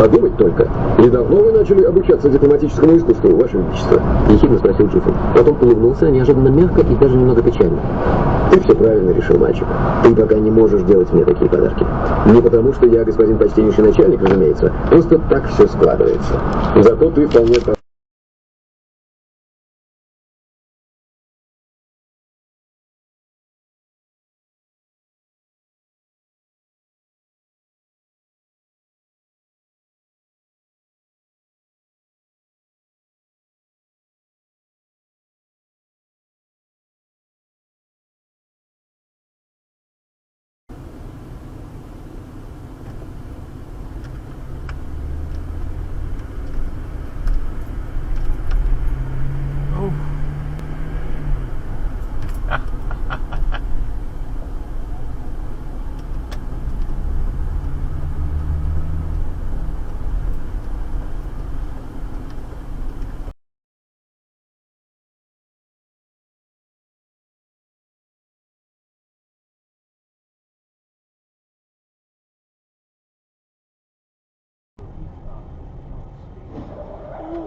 Подумать только. Недавно вы начали обучаться дипломатическому искусству, Ваше Величество? Ехидно спросил Джуфин. Потом улыбнулся неожиданно мягко и даже немного печально. Ты все правильно решил, мальчик. Ты пока не можешь делать мне такие подарки. Не потому, что я господин почтеннейший начальник, разумеется. Просто так все складывается. Зато ты вполне...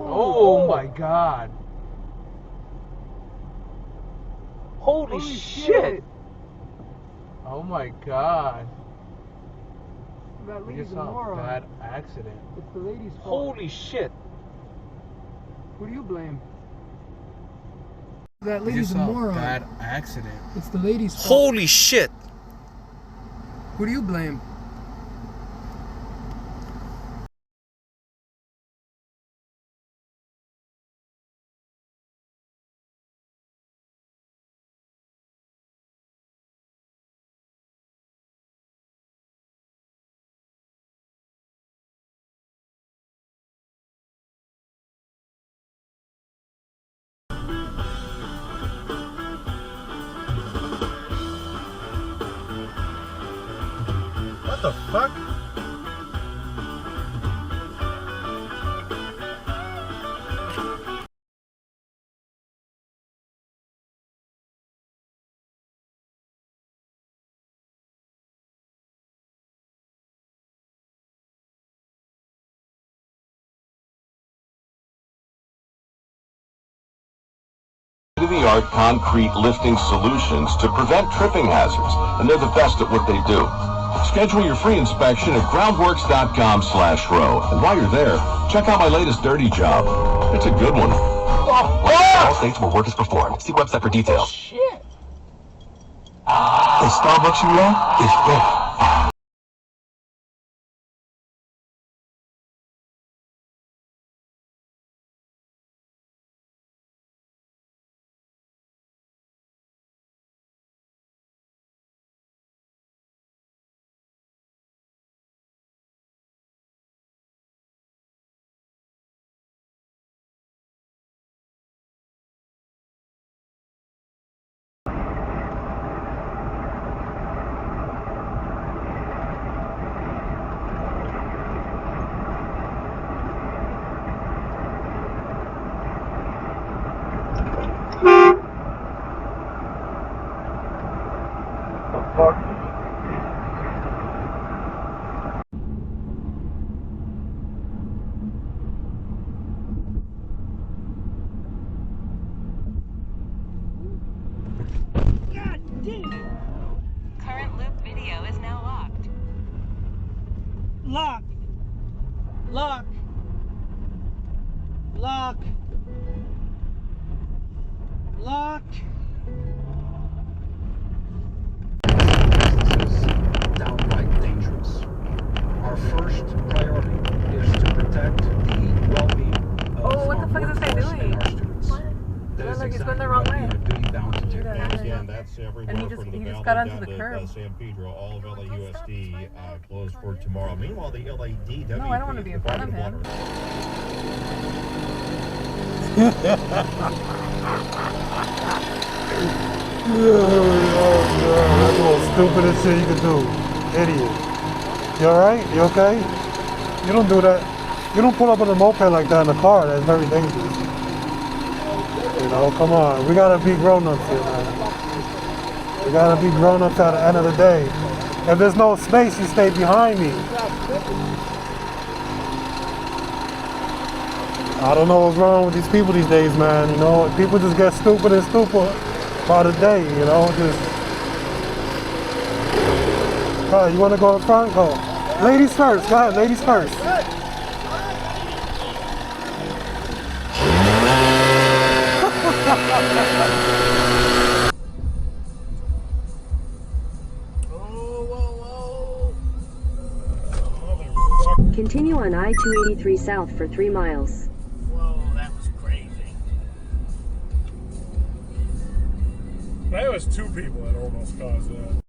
Oh my god. Holy shit. Oh my god. That We lady's just a saw a moron. bad accident. It's the lady's fault. Holy shit. Who do you blame? That We lady's just a saw a moron. bad accident. It's the lady's fault. Holy shit. Who do you blame? What the fuck? state-of-the-art concrete lifting solutions to prevent tripping hazards, and they're the best at what they do. Schedule your free inspection at groundworks.com/row. And while you're there, check out my latest dirty job. It's a good one. All states where work is performed. See website for details. Shit. The Starbucks you love is ready. Current loop video is now locked. Lock. Lock. Lock. Lock. This is downright dangerous. Our first priority is to protect the well-being of what the our fuck is this guy workforce doing? and our students. What? That is Look, he's going exactly the wrong what way. we are duty-bound to do. Again, that's everywhere And he from the just Valley got onto down the to curb. San Pedro. All of LAUSD closed for tomorrow. Meanwhile, the LADWP, No, I don't want to be in front of him. That's the most stupidest shit you could do. Idiot. You alright? You okay? You don't do that. You don't pull up on a moped like that in a car. That's very dangerous. You know, come on. We gotta be grown-ups here, man. We gotta be grown-ups at the end of the day. If there's no space, you stay behind me. I don't know what's wrong with these people these days, man. You know, people just get stupid and stupid by the day, you know, just... You want to go in front? Go. Ladies first, go ahead, ladies first. Continue on I-283 south for 3 miles. Whoa, that was crazy. That was 2 people that almost caused that.